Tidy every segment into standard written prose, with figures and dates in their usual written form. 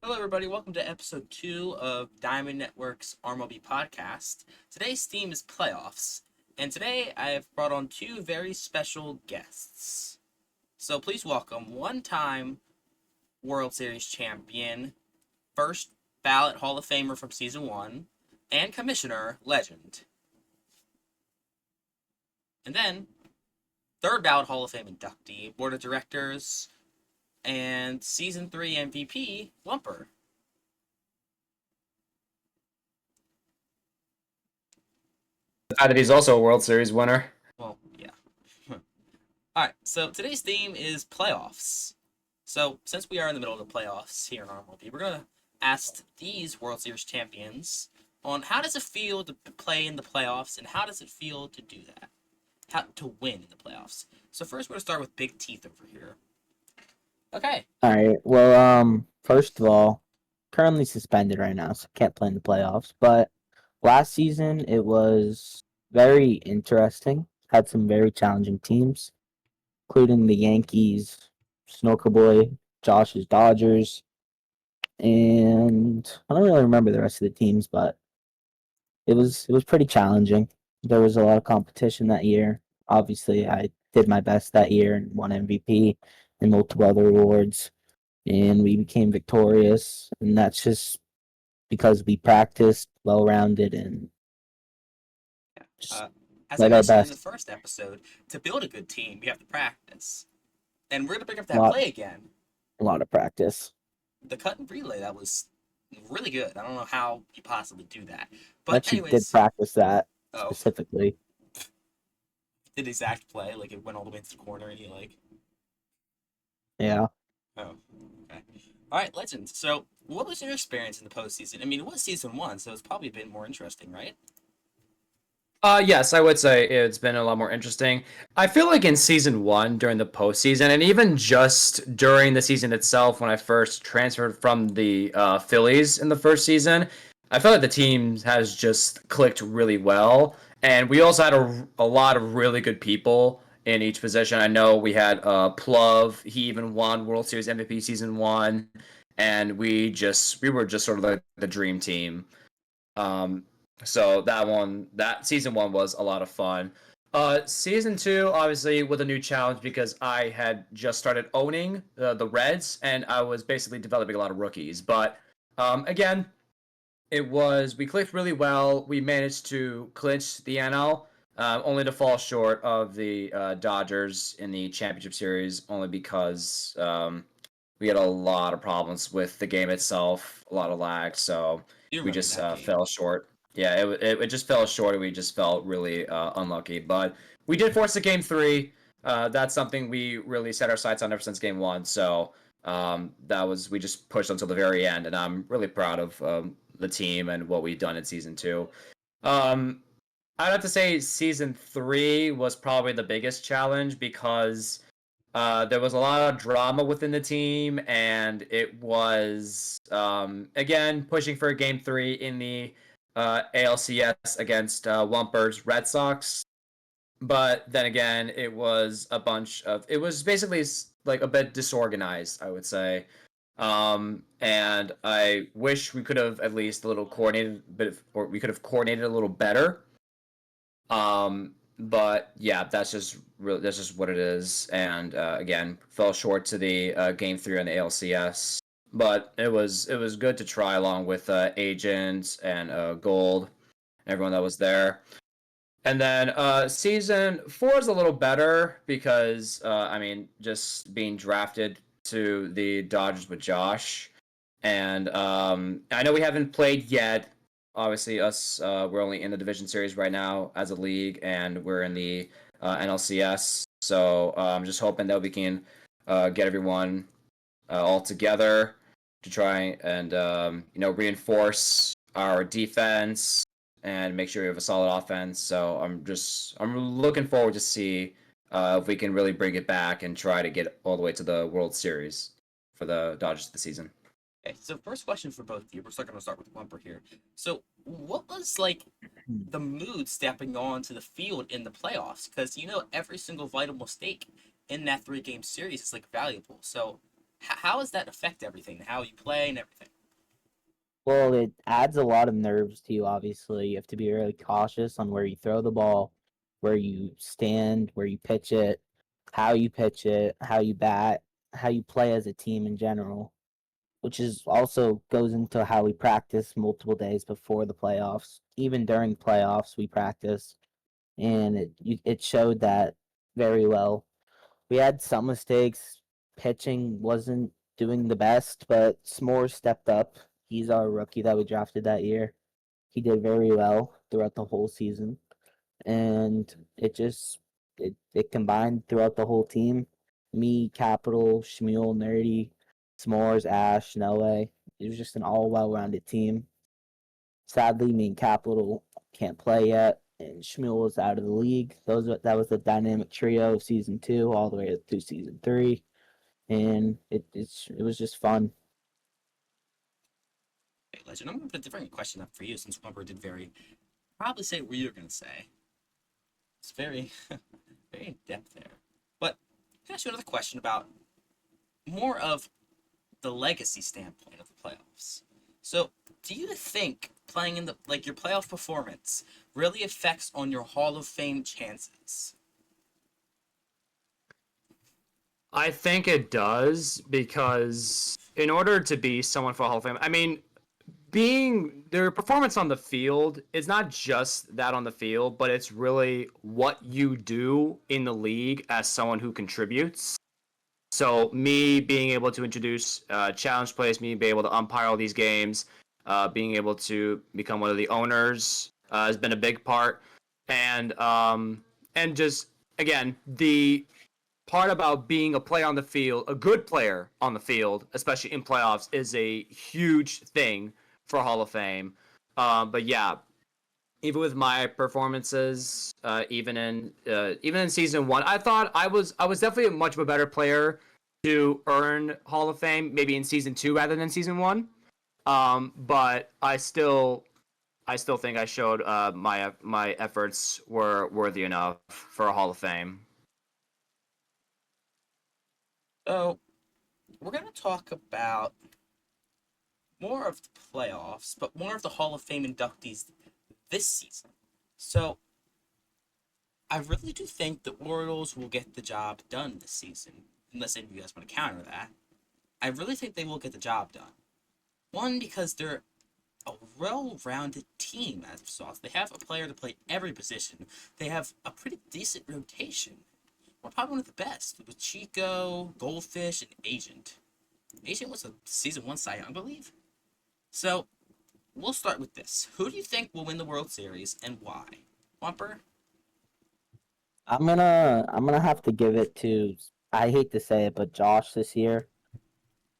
Hello, everybody. Welcome to episode 2 of Diamond Network's RMLB podcast. Today's theme is playoffs, and today I have brought on two very special guests. So please welcome one-time World Series champion, first ballot Hall of Famer from season 1, and commissioner legend. And then third ballot Hall of Fame inductee, board of directors, and season 3 MVP, Lumper. The fact that he's also a World Series winner. Well, yeah. Alright, so today's theme is playoffs. So, since we are in the middle of the playoffs here in RMLB, we're going to ask these World Series champions on how does it feel to play in the playoffs and how does it feel to do that? How to win in the playoffs. So first we're going to start with Big Teeth over here. Okay. All right. Well, first of all, currently suspended right now, so can't play in the playoffs. But last season it was very interesting. Had some very challenging teams, including the Yankees, Snorkel Boy, Josh's Dodgers, and I don't really remember the rest of the teams, but it was pretty challenging. There was a lot of competition that year. Obviously, I did my best that year and won MVP and multiple other awards, and we became victorious. And that's just because we practiced, well-rounded, and just As I did our mentioned in the best. first episode, to build a good team, you have to practice. And we're going to pick up A that lot, play again. a lot of practice. The cut and relay, that was really good. I don't know how you possibly do that. I But actually did anyways, practice that oh, specifically. did exact play, like it went all the way into the corner and he Yeah. oh, okay. All right, legend. So, what was your experience in the postseason? I mean, it was season 1, so it's probably been more interesting, right? Yes, I would say it's been a lot more interesting. I feel like in season one, during the postseason, and even just during the season itself, when I first transferred from the Phillies in the first season, I felt like the team has just clicked really well. And we also had a lot of really good people in each position. I know we had Plov. He even won World Series MVP season one. And we were just sort of like the dream team. Um, so that season one was a lot of fun. Season two, obviously, with a new challenge because I had just started owning the Reds and I was basically developing a lot of rookies. But again, we clicked really well. We managed to clinch the NL, only to fall short of the Dodgers in the championship series, only because we had a lot of problems with the game itself, a lot of lag. So You we remember just that game. fell short. Yeah, it just fell short, and we just felt really unlucky. But we did force a game three. That's something we really set our sights on ever since game one. So we just pushed until the very end, and I'm really proud of the team and what we've done in season two. Um, I'd have to say season three was probably the biggest challenge because there was a lot of drama within the team, and it was again pushing for a game three in the ALCS against Wumpers Red Sox. But then again, it was basically like a bit disorganized, I would say. And I wish we could have at least a little coordinated, or we could have coordinated a little better. But yeah, that's just what it is. And again, fell short to the game three on the ALCS. But it was good to try along with Agents and Gold, everyone that was there. And then season four is a little better because I mean, just being drafted to the Dodgers with Josh, and I know we haven't played yet. Obviously, we're only in the division series right now as a league, and we're in the NLCS. So I'm just hoping that we can get everyone all together to try and reinforce our defense and make sure we have a solid offense. So I'm looking forward to see if we can really bring it back and try to get all the way to the World Series for the Dodgers this season. Okay, so first question for both of you. We're still going to start with Lumper here. So, what was like the mood stepping onto the field in the playoffs? Because every single vital mistake in that 3-game series is like valuable. So, how does that affect everything? How you play and everything? Well, it adds a lot of nerves to you, obviously. You have to be really cautious on where you throw the ball, where you stand, where you pitch it, how you bat, how you play as a team in general, which is also goes into how we practice multiple days before the playoffs. Even during playoffs, we practice, and it showed that very well. We had some mistakes. Pitching wasn't doing the best, but S'more stepped up. He's our rookie that we drafted that year. He did very well throughout the whole season, and it combined throughout the whole team. Me, Capital, Shmuel, Nerdy, S'mores, Ash, Noe. It was just an all well-rounded team. Sadly, me and Capital can't play yet, and Shmuel is out of the league. That was the dynamic trio of season 2 all the way through season 3, and it was just fun. Okay, Legend, I'm going to put a different question up for you since Wumper did probably say what you were going to say. It's very, very in depth there. But can I ask you another question about more of the legacy standpoint of the playoffs? So, do you think playing in your playoff performance really affects on your Hall of Fame chances? I think it does because in order to be someone for Hall of Fame, I mean, being their performance on the field is not just that on the field, but it's really what you do in the league as someone who contributes. So me being able to introduce challenge plays, me being able to umpire all these games, being able to become one of the owners has been a big part, and just again the part about being a player on the field, a good player on the field, especially in playoffs, is a huge thing for Hall of Fame. But yeah, even with my performances, even in season one, I thought I was definitely a much of a better player to earn Hall of Fame, maybe in season two rather than season one. But I still think I showed my efforts were worthy enough for a Hall of Fame. So, we're going to talk about more of the playoffs, but more of the Hall of Fame inductees this season. So, I really do think the Orioles will get the job done this season, unless any of you guys want to counter that. I really think they will get the job done. One, because they're a well-rounded team as of sauce. They have a player to play every position. They have a pretty decent rotation. We're probably one of the best with Chico, Goldfish, and Agent. Agent was a season one Cy Young, I believe. So we'll start with this. Who do you think will win the World Series and why? Wumper? I'm gonna have to give it to, I hate to say it, but Josh this year.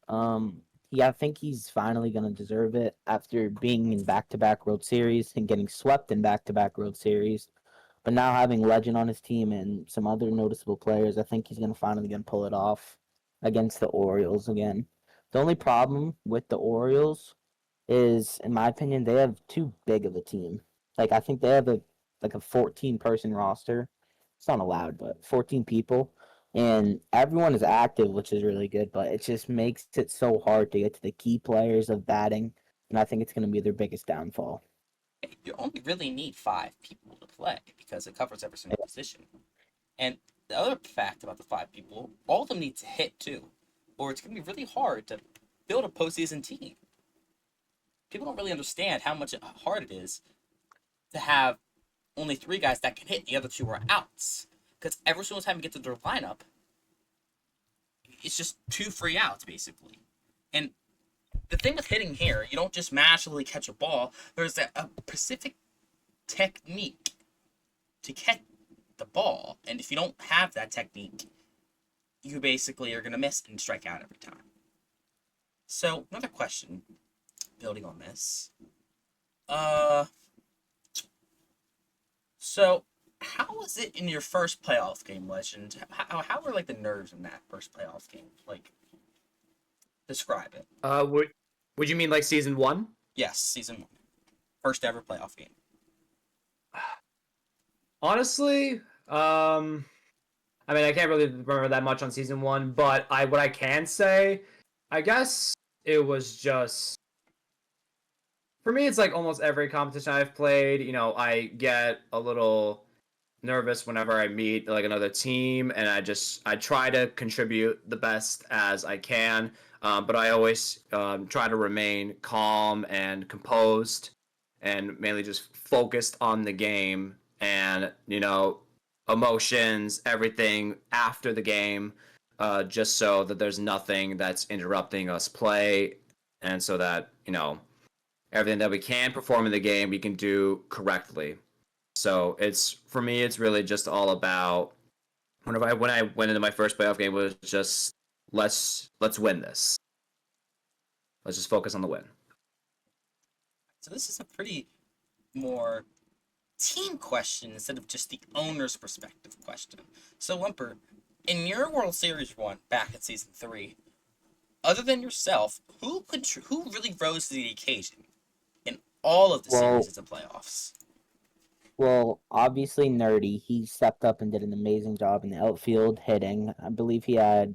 Yeah, I think he's finally gonna deserve it after being in back-to-back World Series and getting swept in back-to-back World Series. But now having Legend on his team and some other noticeable players, I think he's gonna pull it off against the Orioles again. The only problem with the Orioles is, in my opinion, they have too big of a team. Like I think they have a 14-person roster. It's not allowed, but 14 people, and everyone is active, which is really good. But it just makes it so hard to get to the key players of batting, and I think it's going to be their biggest downfall. You only really need 5 people to play because it covers every single position. And the other fact about the 5 people, all of them need to hit too, or it's going to be really hard to build a postseason team. People don't really understand how much hard it is to have only 3 guys that can hit. The other 2 are outs because every single time you get to their lineup, it's just 2 free outs basically. And the thing with hitting here, you don't just magically catch a ball. There's a specific technique to catch the ball, and if you don't have that technique, you basically are gonna miss and strike out every time. So another question, building on this, uh, so how was it in your first playoff game, Legend? How were like the nerves in that first playoff game? Like, describe it. Would you mean like season one? Yes, season 1, first ever playoff game. Honestly, I mean, I can't really remember that much on season one, but what I can say, I guess it was just For me, it's like almost every competition I've played. I get a little nervous whenever I meet like another team, and I try to contribute the best as I can. But I always try to remain calm and composed, and mainly just focused on the game and emotions, everything after the game, just so that there's nothing that's interrupting us play, and so that everything that we can perform in the game we can do correctly. So for me, it's really just all about when I went into my first playoff game, it was just let's win this. Let's just focus on the win. So this is a pretty more team question instead of just the owner's perspective question. So Wimper, in your World Series run back in season 3, other than yourself, who really rose to the occasion in all of the Well, series of playoffs? well, obviously Nerdy. He stepped up and did an amazing job in the outfield hitting. I believe he had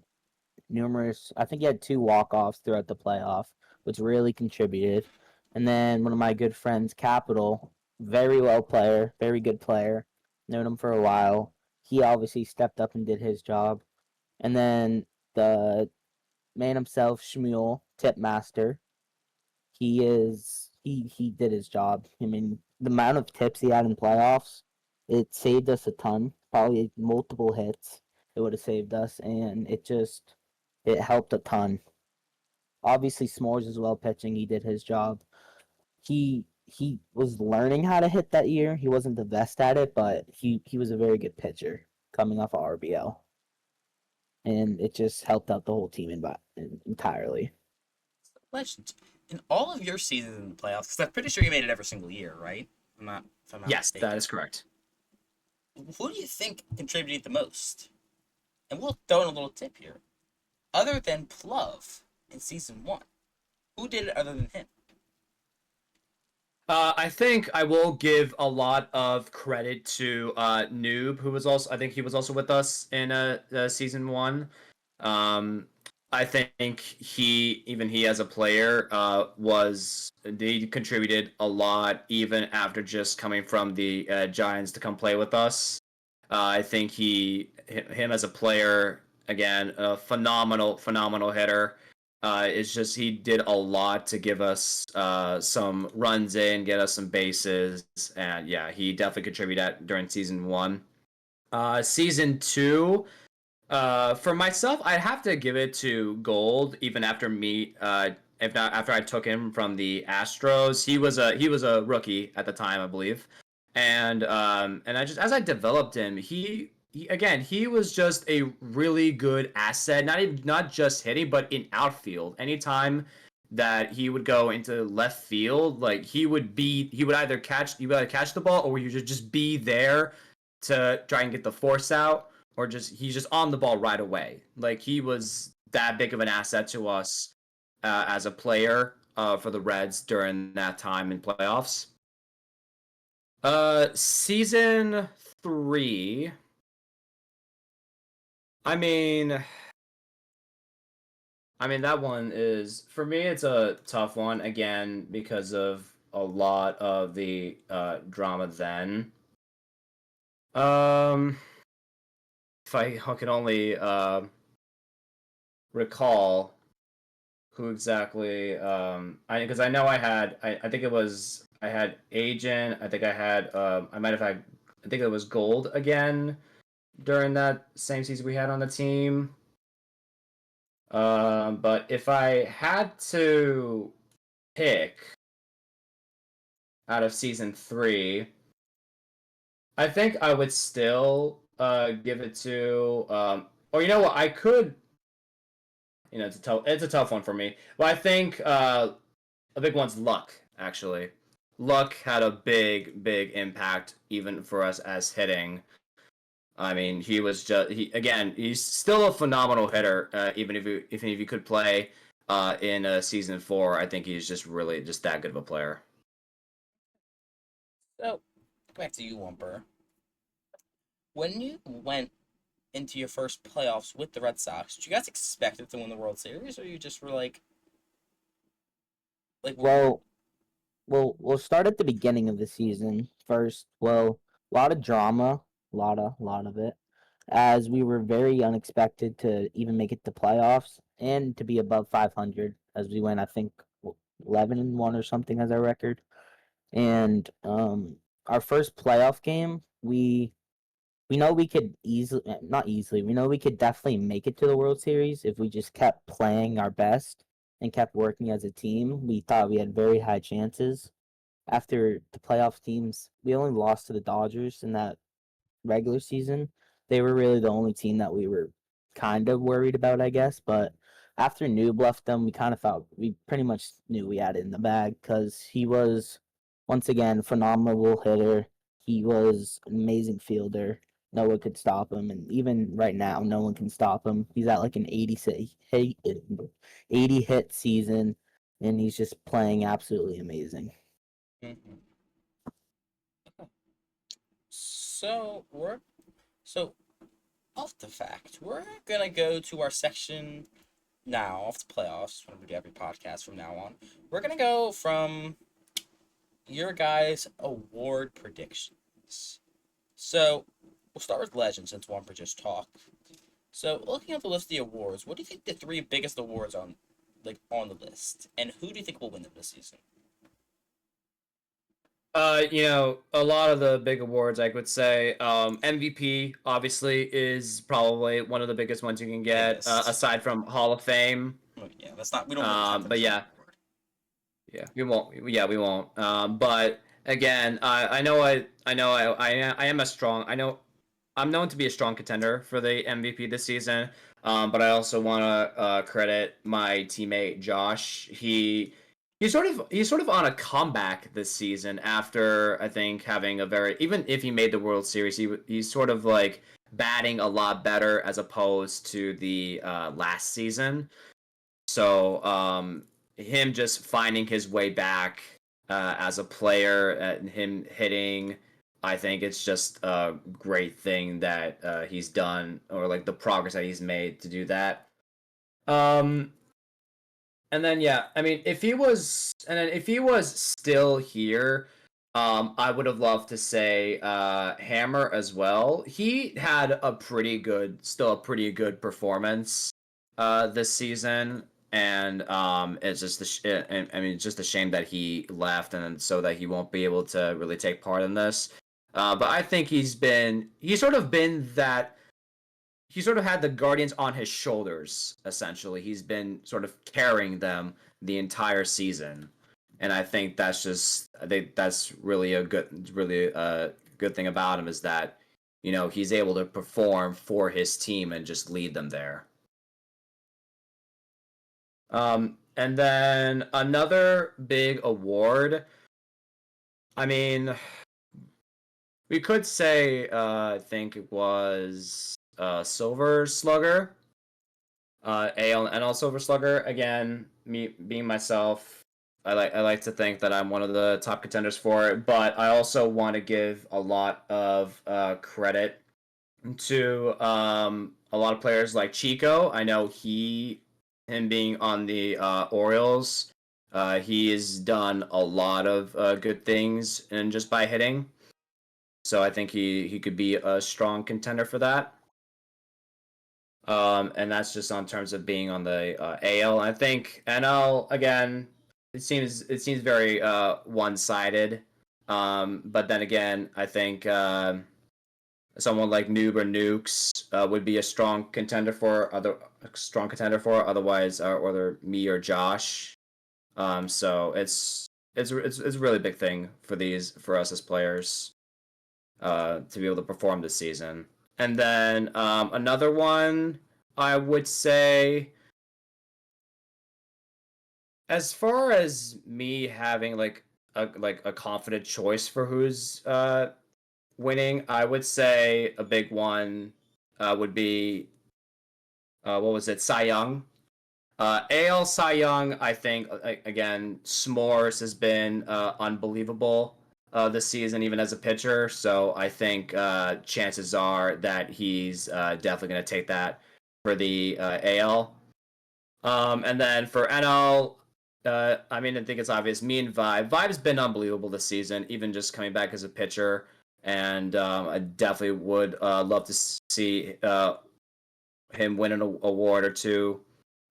numerous. I think he had 2 walk-offs throughout the playoff, which really contributed. And then one of my good friends, Capital, very well player, very good player. Known him for a while. He obviously stepped up and did his job. And then the man himself, Shmuel, tip master. He did his job. I mean, the amount of tips he had in playoffs, it saved us a ton. Probably multiple hits. It would have saved us, and it helped a ton. Obviously, S'mores as well pitching. He did his job. He was learning how to hit that year. He wasn't the best at it, but he was a very good pitcher coming off of RBL, and it just helped out the whole team entirely. Legend. In all of your seasons in the playoffs, because I'm pretty sure you made it every single year, right? If I'm not Yes, mistaken. that is correct. Who do you think contributed the most? And we'll throw in a little tip here. Other than Plov in season 1, who did it other than him? I think I will give a lot of credit to Noob, who was also I think he was also with us in season 1. Um, I think he as a player he contributed a lot even after just coming from the Giants to come play with us. I think him as a player, again, a phenomenal hitter. It's just he did a lot to give us some runs in, get us some bases, and yeah, he definitely contributed during season 1. Season 2, for myself, I'd have to give it to Gold. Even after if not after I took him from the Astros, he was a rookie at the time, I believe, and I just as I developed him, he was just a really good asset. Not just hitting, but in outfield. Anytime that he would go into left field, like he would either catch the ball, or he would just be there to try and get the force out, or he's just on the ball right away. Like he was that big of an asset to us as a player for the Reds during that time in playoffs. Season 3. I mean, that one is for me. It's a tough one again because of a lot of the drama then. Um, if I can only recall who exactly because I know I think it was I had Agent. I think I had I might have had I think it was Gold again during that same season we had on the team. But if I had to pick out of season 3, I think I would still give it to or you know what, I could, it's a tough one for me. But I think a big one's Luck, actually. Luck had a big impact even for us as hitting. I mean, he's still a phenomenal hitter. Even if he could play in season 4, I think he's just really just that good of a player. So, back to you, Wumper. When you went into your first playoffs with the Red Sox, did you guys expect it to win the World Series, or you just were like, Well, we'll start at the beginning of the season first. Well, a lot of drama, lot of it, as we were very unexpected to even make it to playoffs and to be above 500 as we went, I think, 11-1 or something as our record. And our first playoff game, we know we could easily, not easily, we know we could definitely make it to the World Series if we just kept playing our best and kept working as a team. We thought we had very high chances. After the playoff teams, we only lost to the Dodgers in that regular season. They were really the only team that we were kind of worried about, I guess. But after Noob left them, we kind of felt we pretty much knew we had it in the bag because he was, once again, phenomenal hitter. He was an amazing fielder. No one could stop him, and even right now, no one can stop him. He's at like an 80 hit season, and he's just playing absolutely amazing. Mm-hmm. So off the fact, we're gonna go to our section now off the playoffs. When we do every podcast from now on, we're gonna go from your guys' award predictions. So we'll start with Legend since Wumper just talked. So looking at the list of the awards, what do you think the three biggest awards on the list, and who do you think will win them this season? A lot of the big awards, I would say, MVP obviously is probably one of the biggest ones you can get, Biggest. aside from Hall of Fame. Oh, yeah, that's not. We don't really count that But as an yeah, award. yeah, we won't. Yeah, we won't. But again, I am a strong. I'm known to be a strong contender for the MVP this season. But I also want to credit my teammate Josh. He's sort of on a comeback this season after I think having a very, even if he made the World Series, he's sort of like batting a lot better as opposed to the last season. So him just finding his way back as a player, and him hitting, I think it's just a great thing that he's done, or like the progress that he's made to do that. Um, and then yeah, I mean, if he was still here, I would have loved to say Hammer as well. He had still a pretty good performance this season, and it's just I mean, it's just a shame that he left, and so that he won't be able to really take part in this. But I think he's sort of been that he sort of had the Guardians on his shoulders, essentially. He's been sort of carrying them the entire season. And I think that's really a good thing about him, is that, he's able to perform for his team and just lead them there. And then another big award. I mean, we could say, I think it was Silver Slugger, AL and NL Silver Slugger. Again, me being myself, I like to think that I'm one of the top contenders for it, but I also want to give a lot of credit to a lot of players like Chico. I know him being on the Orioles, he has done a lot of good things, and just by hitting. So I think he could be a strong contender for that. And that's just on terms of being on the AL. I think NL, again, it seems very one-sided. But then again, I think someone like Noob or Nukes would be a strong contender for otherwise, whether me or Josh. So it's a really big thing for us as players to be able to perform this season. And then another one, I would say, as far as me having like a confident choice for who's winning, I would say a big one would be what was it, Cy Young. AL Cy Young, I think, again, S'mores has been unbelievable this season, even as a pitcher. So I think chances are that he's definitely going to take that for the AL. And then for NL, I mean, I think it's obvious. Me and Vibe. Vibe's been unbelievable this season, even just coming back as a pitcher. And I definitely would love to see him win an award or two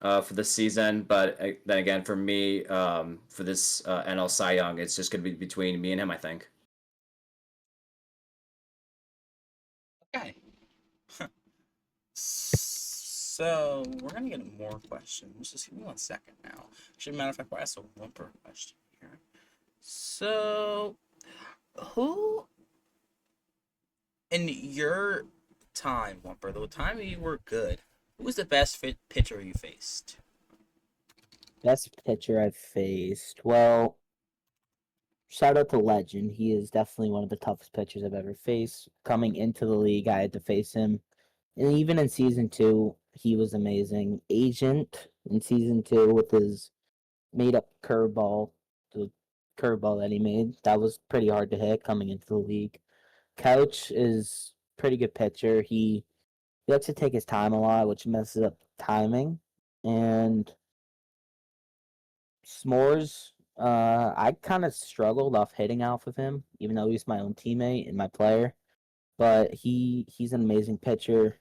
for the season. But then again, for me, for this NL Cy Young, it's just going to be between me and him, I think. Okay. So we're gonna get more questions. Just give me 1 second now. Actually, matter of fact, we'll ask a Whumper question here. So, who in your time, Whumper, the time you were good, who was the best pitcher you faced? Best pitcher I've faced. Well, shout out to Legend. He is definitely one of the toughest pitchers I've ever faced. Coming into the league, I had to face him. And even in season two, he was amazing. Agent in season two with his made up curveball, the curveball that he made, that was pretty hard to hit coming into the league. Couch is pretty good pitcher. He likes to take his time a lot, which messes up timing. And S'mores, I kind of struggled off hitting off of him, even though he's my own teammate and my player. But he's an amazing pitcher.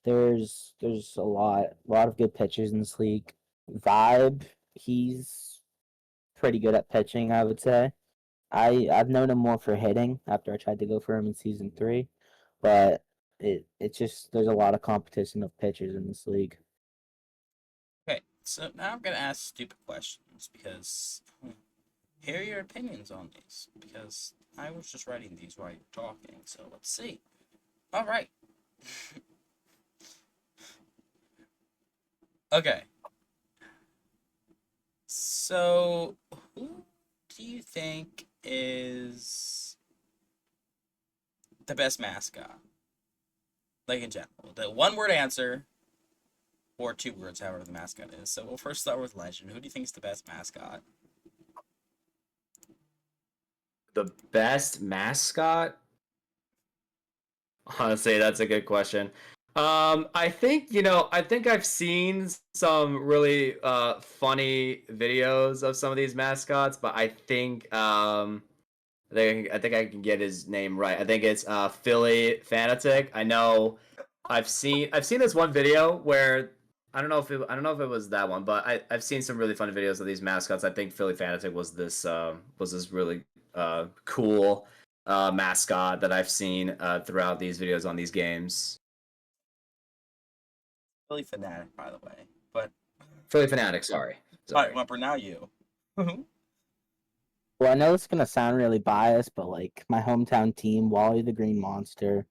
There's a lot of good pitchers in this league. Vibe, he's pretty good at pitching, I would say. I've known him more for hitting after I tried to go for him in season three, but it's just there's a lot of competition of pitchers in this league. Okay, so now I'm gonna ask stupid questions because hear your opinions on these because I was just writing these while you're talking. So let's see. All right. Okay. So who do you think is the best mascot? Like in general, the one word answer or 2 words, however the mascot is. So we'll first start with Legend. Who do you think is the best mascot? The best mascot? Honestly, that's a good question. I think, I think I've seen some really funny videos of some of these mascots, but I think I can get his name right. I think it's Philly Fanatic. I know I've seen this one video where I don't know if it was that one, but I've seen some really funny videos of these mascots. I think Philly Fanatic was this really cool mascot that I've seen throughout these videos on these games. Really fanatic, by the way. But Philly Fanatic, sorry. all right, Sorry. Whumper, now you. Well, I know it's gonna sound really biased, but like my hometown team, Wally the Green Monster,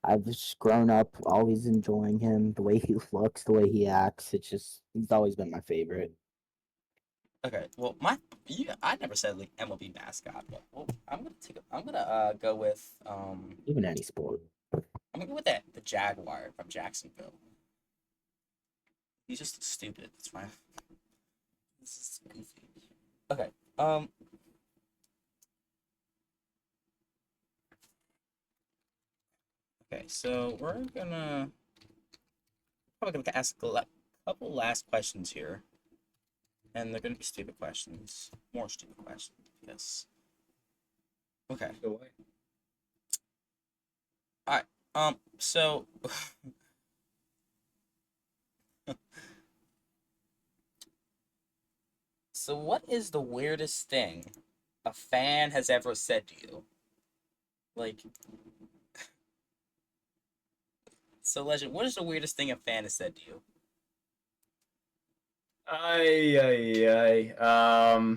I've just grown up always enjoying him, the way he looks, the way he acts. He's always been my favorite. Okay, well, I never said like MLB mascot, but well, I'm gonna go with Even any sport. I'm gonna go with that the Jaguar from Jacksonville. He's just stupid. That's fine. This is goofy. Okay. Okay. So we're gonna probably gonna ask a couple last questions here, and they're gonna be stupid questions. More stupid questions. Yes. Okay. Go away. All right. So. So what is the weirdest thing a fan has ever said to you? Like, so Legend, what is the weirdest thing a fan has said to you? Ay, ay, ay.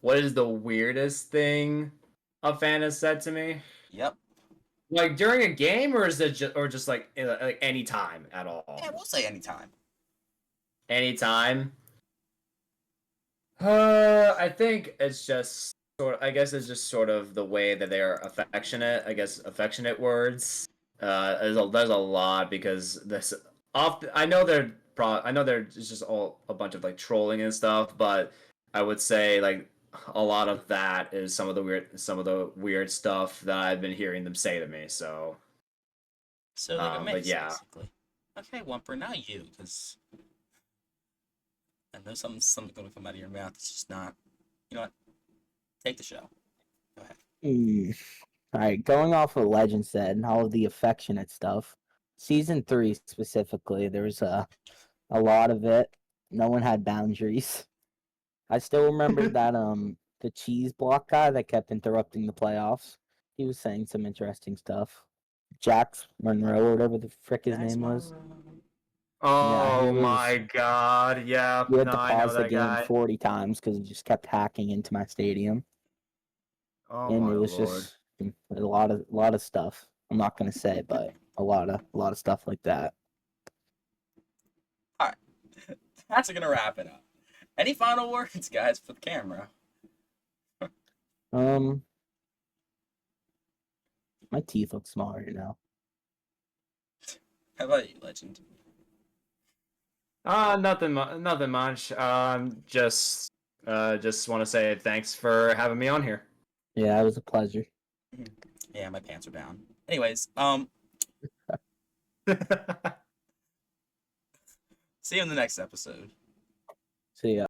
What is the weirdest thing a fan has said to me? Yep. Like during a game, or is it just like any time at Yeah, all? we'll say anytime. Anytime. I think it's just I guess it's just sort of the way that they are affectionate. I guess affectionate words. There's a lot because this often I know they're just all a bunch of like trolling and stuff, but I would say like a lot of that is some of the weird stuff that I've been hearing them say to me. So, So like a but mix, yeah, basically. Okay, Wumper, now you, because I know something's gonna come out of your mouth. It's just not. You know what? Take the show. Go ahead. All right, going off what Legend said and all of the affectionate stuff, season 3 specifically, there was a lot of it. No one had boundaries. I still remember that the cheese block guy that kept interrupting the playoffs. He was saying some interesting stuff. Jax Monroe or whatever the frick his name was. Yeah, he Oh was. my God! Yeah, We had no, to I know pause the that game guy. 40 times because he just kept hacking into my stadium, Oh and my it was Lord. just a lot of stuff. I'm not gonna say, but a lot of stuff like that. All right, that's gonna wrap it up. Any final words, guys, for the camera? Um, my teeth look smaller now. How about you, Legend? Nothing much. Just want to say thanks for having me on here. Yeah, it was a pleasure. Yeah, my pants are down. Anyways, see you in the next episode. See ya.